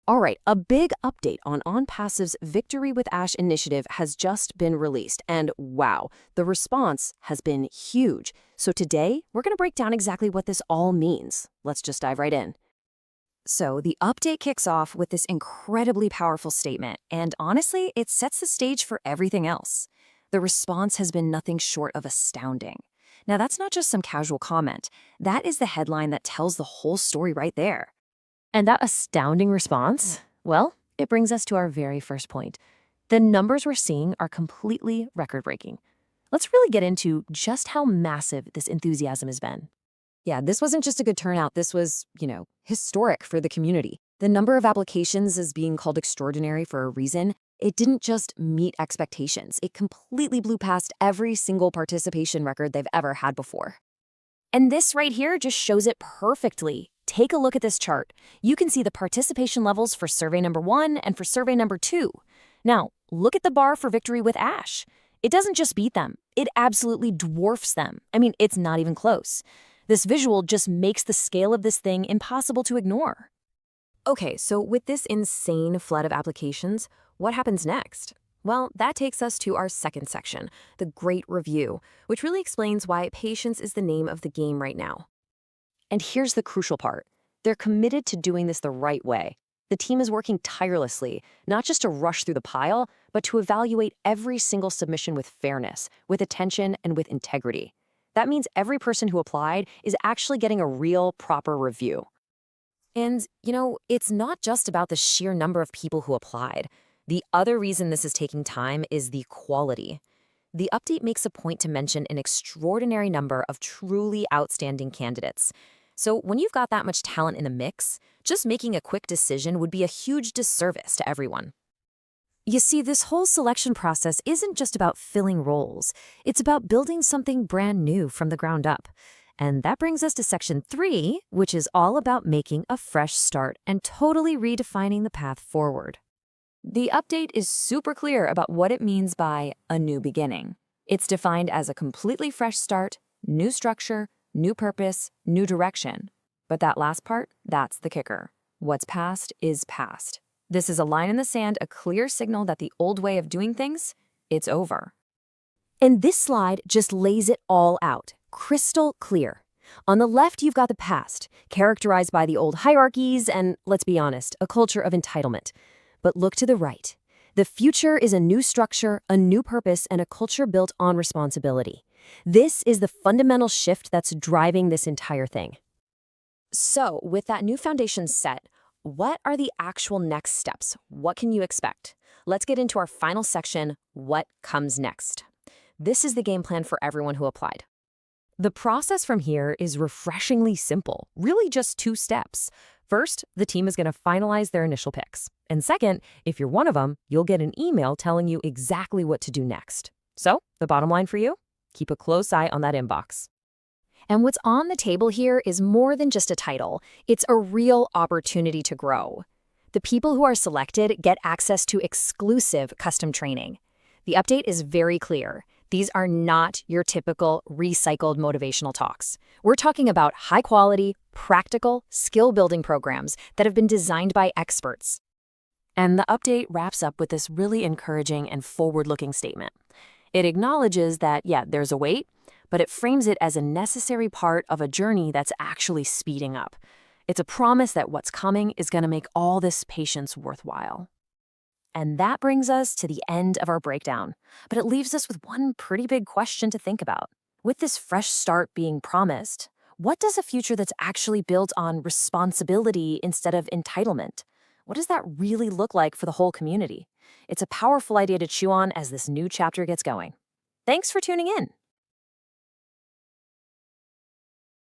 All right, a big update on OnPassive's Victory with Ash initiative has just been released, and wow, the response has been huge. So today, we're going to break down exactly what this all means. Let's just dive right in. So the update kicks off with this incredibly powerful statement, and honestly, it sets the stage for everything else. The response has been nothing short of astounding. Now, that's not just some casual comment. That is the headline that tells the whole story right there. And that astounding response, well, it brings us to our very first point. The numbers we're seeing are completely record-breaking. Let's really get into just how massive this enthusiasm has been. Yeah, this wasn't just a good turnout, this was, historic for the community. The number of applications is being called extraordinary for a reason. It didn't just meet expectations, it completely blew past every single participation record they've ever had before. And this right here just shows it perfectly. Take a look at this chart. You can see the participation levels for survey number 1 and for survey number 2. Now, look at the bar for Victory with Ash. It doesn't just beat them, it absolutely dwarfs them. I mean, it's not even close. This visual just makes the scale of this thing impossible to ignore. Okay, so with this insane flood of applications, what happens next? Well, that takes us to our second section, the Great Review, which really explains why patience is the name of the game right now. And here's the crucial part. They're committed to doing this the right way. The team is working tirelessly, not just to rush through the pile, but to evaluate every single submission with fairness, with attention, and with integrity. That means every person who applied is actually getting a real, proper review. And, it's not just about the sheer number of people who applied. The other reason this is taking time is the quality. The update makes a point to mention an extraordinary number of truly outstanding candidates. So when you've got that much talent in the mix, just making a quick decision would be a huge disservice to everyone. You see, this whole selection process isn't just about filling roles. It's about building something brand new from the ground up. And that brings us to section 3, which is all about making a fresh start and totally redefining the path forward. The update is super clear about what it means by a new beginning. It's defined as a completely fresh start, new structure, new purpose, new direction. But that last part, that's the kicker. What's past is past. This is a line in the sand, a clear signal that the old way of doing things, it's over. And this slide just lays it all out, crystal clear. On the left, you've got the past, characterized by the old hierarchies and, let's be honest, a culture of entitlement. But look to the right. The future is a new structure, a new purpose, and a culture built on responsibility. This is the fundamental shift that's driving this entire thing. So, with that new foundation set, what are the actual next steps? What can you expect? Let's get into our final section, what comes next. This is the game plan for everyone who applied. The process from here is refreshingly simple, really just 2 steps. First, the team is going to finalize their initial picks. And second, if you're one of them, you'll get an email telling you exactly what to do next. So, the bottom line for you? Keep a close eye on that inbox. And what's on the table here is more than just a title. It's a real opportunity to grow. The people who are selected get access to exclusive custom training. The update is very clear. These are not your typical recycled motivational talks. We're talking about high-quality, practical, skill-building programs that have been designed by experts. And the update wraps up with this really encouraging and forward-looking statement. It acknowledges that, yeah, there's a wait, but it frames it as a necessary part of a journey that's actually speeding up. It's a promise that what's coming is going to make all this patience worthwhile. And that brings us to the end of our breakdown. But it leaves us with one pretty big question to think about. With this fresh start being promised, what does a future that's actually built on responsibility instead of entitlement? What does that really look like for the whole community? It's a powerful idea to chew on as this new chapter gets going. Thanks for tuning in.